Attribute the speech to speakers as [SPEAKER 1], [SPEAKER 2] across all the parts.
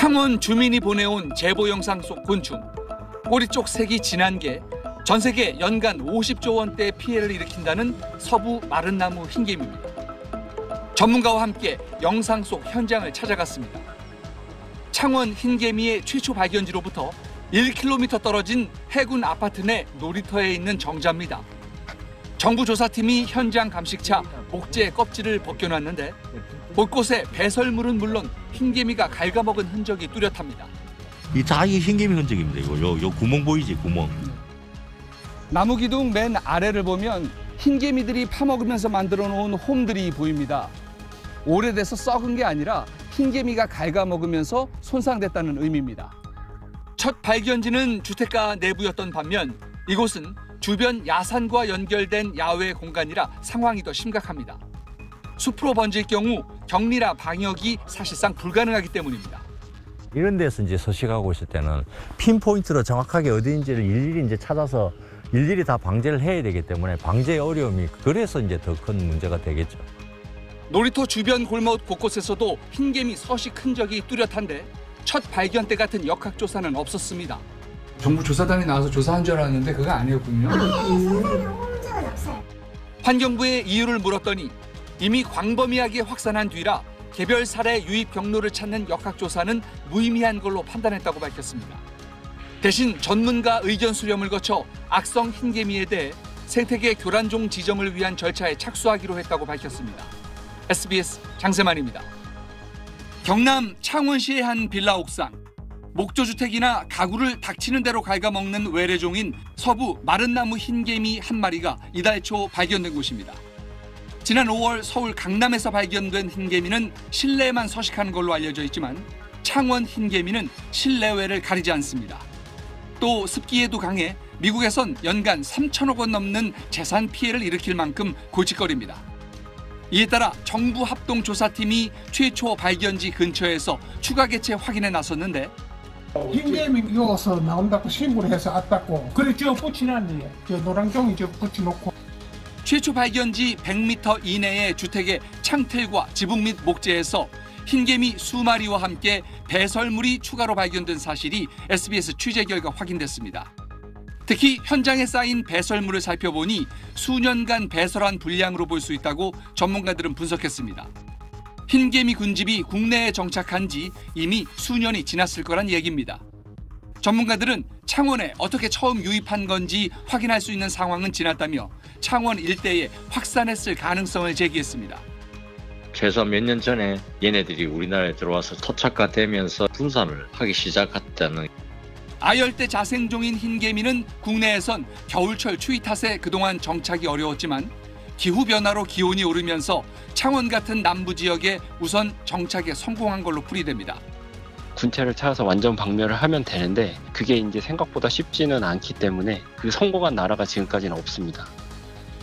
[SPEAKER 1] 창원 주민이 보내온 제보 영상 속 곤충. 꼬리 쪽 색이 진한 게 전 세계 연간 50조 원대의 피해를 일으킨다는 서부 마른 나무 흰개미입니다. 전문가와 함께 영상 속 현장을 찾아갔습니다. 창원 흰개미의 최초 발견지로부터 1km 떨어진 해군 아파트 내 놀이터에 있는 정자입니다. 정부 조사팀이 현장 감식차 목재 껍질을 벗겨놨는데 곳곳에 배설물은 물론 흰개미가 갉아먹은 흔적이 뚜렷합니다.
[SPEAKER 2] 이 자기 흰개미 흔적입니다. 이거 요 구멍 보이지, 구멍.
[SPEAKER 1] 나무 기둥 맨 아래를 보면 흰개미들이 파먹으면서 만들어 놓은 홈들이 보입니다. 오래돼서 썩은 게 아니라 흰개미가 갉아먹으면서 손상됐다는 의미입니다. 첫 발견지는 주택가 내부였던 반면 이곳은 주변 야산과 연결된 야외 공간이라 상황이 더 심각합니다. 숲으로 번질 경우 격리나 방역이 사실상 불가능하기 때문입니다.
[SPEAKER 3] 이런 데서 이제 서식하고 있을 때는 핀포인트로 정확하게 어디인지를 일일이 이제 찾아서 일일이 다 방제를 해야 되기 때문에 방제의 어려움이 그래서 이제 더 큰 문제가 되겠죠.
[SPEAKER 1] 놀이터 주변 골목 곳곳에서도 흰개미 서식 흔적이 뚜렷한데 첫 발견 때 같은 역학조사는 없었습니다. 정부 조사단이 나와서 조사한 줄 알았는데 그거 아니었군요. 환경부에 이유를 물었더니 이미 광범위하게 확산한 뒤라 개별 사례 유입 경로를 찾는 역학조사는 무의미한 걸로 판단했다고 밝혔습니다. 대신 전문가 의견 수렴을 거쳐 악성 흰개미에 대해 생태계 교란종 지정을 위한 절차에 착수하기로 했다고 밝혔습니다. SBS 장세만입니다. 경남 창원시의 한 빌라 옥상. 목조주택이나 가구를 닥치는 대로 갉아먹는 외래종인 서부 마른나무 흰개미 한 마리가 이달 초 발견된 곳입니다. 지난 5월 서울 강남에서 발견된 흰개미는 실내에만 서식하는 걸로 알려져 있지만 창원 흰개미는 실내외를 가리지 않습니다. 또 습기에도 강해 미국에선 연간 3천억 원 넘는 재산 피해를 일으킬 만큼 골칫거리입니다. 이에 따라 정부 합동조사팀이 최초 발견지 근처에서 추가 개체 확인에 나섰는데
[SPEAKER 4] 흰개미 여기서 나온다고 신고를 해서 왔다고 그래 저 붙이놨네. 저 노란 종이 저 붙여놓고.
[SPEAKER 1] 최초 발견지 100m 이내의 주택의 창틀과 지붕 및 목재에서 흰개미 수마리와 함께 배설물이 추가로 발견된 사실이 SBS 취재 결과 확인됐습니다. 특히 현장에 쌓인 배설물을 살펴보니 수년간 배설한 분량으로 볼 수 있다고 전문가들은 분석했습니다. 흰개미 군집이 국내에 정착한 지 이미 수년이 지났을 거란 얘기입니다. 전문가들은 창원에 어떻게 처음 유입한 건지 확인할 수 있는 상황은 지났다며 창원 일대에 확산했을 가능성을 제기했습니다.
[SPEAKER 5] 최소 몇 년 전에 얘네들이 우리나라에 들어와서 토착화되면서 분산을 하기 시작했다는.
[SPEAKER 1] 아열대 자생종인 흰개미는 국내에선 겨울철 추위 탓에 그동안 정착이 어려웠지만 기후변화로 기온이 오르면서 창원 같은 남부 지역에 우선 정착에 성공한 걸로 풀이됩니다.
[SPEAKER 6] 군체를 찾아서 완전 박멸을 하면 되는데 그게 이제 생각보다 쉽지는 않기 때문에 그 성공한 나라가 지금까지는 없습니다.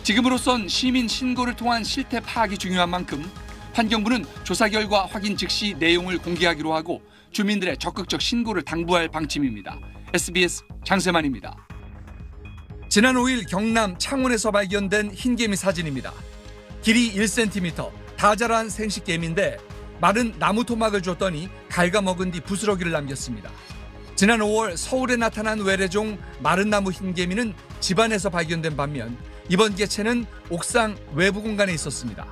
[SPEAKER 1] 지금으로선 시민 신고를 통한 실태 파악이 중요한 만큼 환경부는 조사 결과 확인 즉시 내용을 공개하기로 하고 주민들의 적극적 신고를 당부할 방침입니다. SBS 장세만입니다. 지난 5일 경남 창원에서 발견된 흰개미 사진입니다. 길이 1cm, 다 자란 생식개미인데 마른 나무 토막을 줬더니 갉아먹은 뒤 부스러기를 남겼습니다. 지난 5월 서울에 나타난 외래종 마른 나무 흰개미는 집안에서 발견된 반면 이번 개체는 옥상 외부 공간에 있었습니다.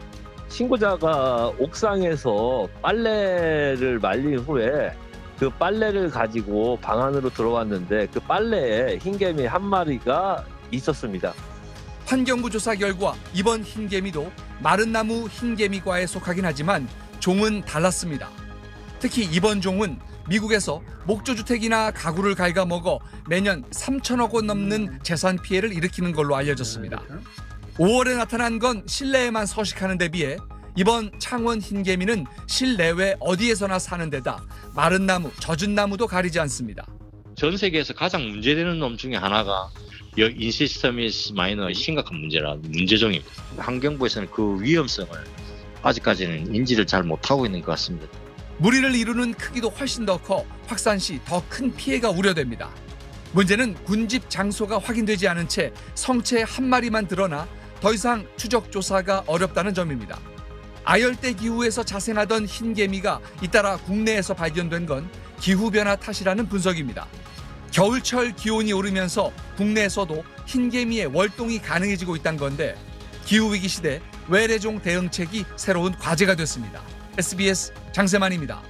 [SPEAKER 7] 신고자가 옥상에서 빨래를 말린 후에 그 빨래를 가지고 방 안으로 들어왔는데 그 빨래에 흰개미 한 마리가 있었습니다.
[SPEAKER 1] 환경부 조사 결과 이번 흰개미도 마른 나무 흰개미과에 속하긴 하지만 종은 달랐습니다. 특히 이번 종은 미국에서 목조주택이나 가구를 갉아먹어 매년 3천억 원 넘는 재산 피해를 일으키는 걸로 알려졌습니다. 5월에 나타난 건 실내에만 서식하는 데 비해 이번 창원 흰개미는 실내외 어디에서나 사는 데다 마른 나무, 젖은 나무도 가리지 않습니다.
[SPEAKER 5] 전 세계에서 가장 문제되는 놈 중에 하나가 인시스테미스 마이너 심각한 문제종입니다. 환경부에서는 그 위험성을 아직까지는 인지를 잘 못하고 있는 것 같습니다.
[SPEAKER 1] 무리를 이루는 크기도 훨씬 더 커 확산 시 더 큰 피해가 우려됩니다. 문제는 군집 장소가 확인되지 않은 채 성체 한 마리만 드러나 더 이상 추적 조사가 어렵다는 점입니다. 아열대 기후에서 자생하던 흰개미가 잇따라 국내에서 발견된 건 기후변화 탓이라는 분석입니다. 겨울철 기온이 오르면서 국내에서도 흰개미의 월동이 가능해지고 있다는 건데 기후위기 시대 외래종 대응책이 새로운 과제가 됐습니다. SBS 장세만입니다.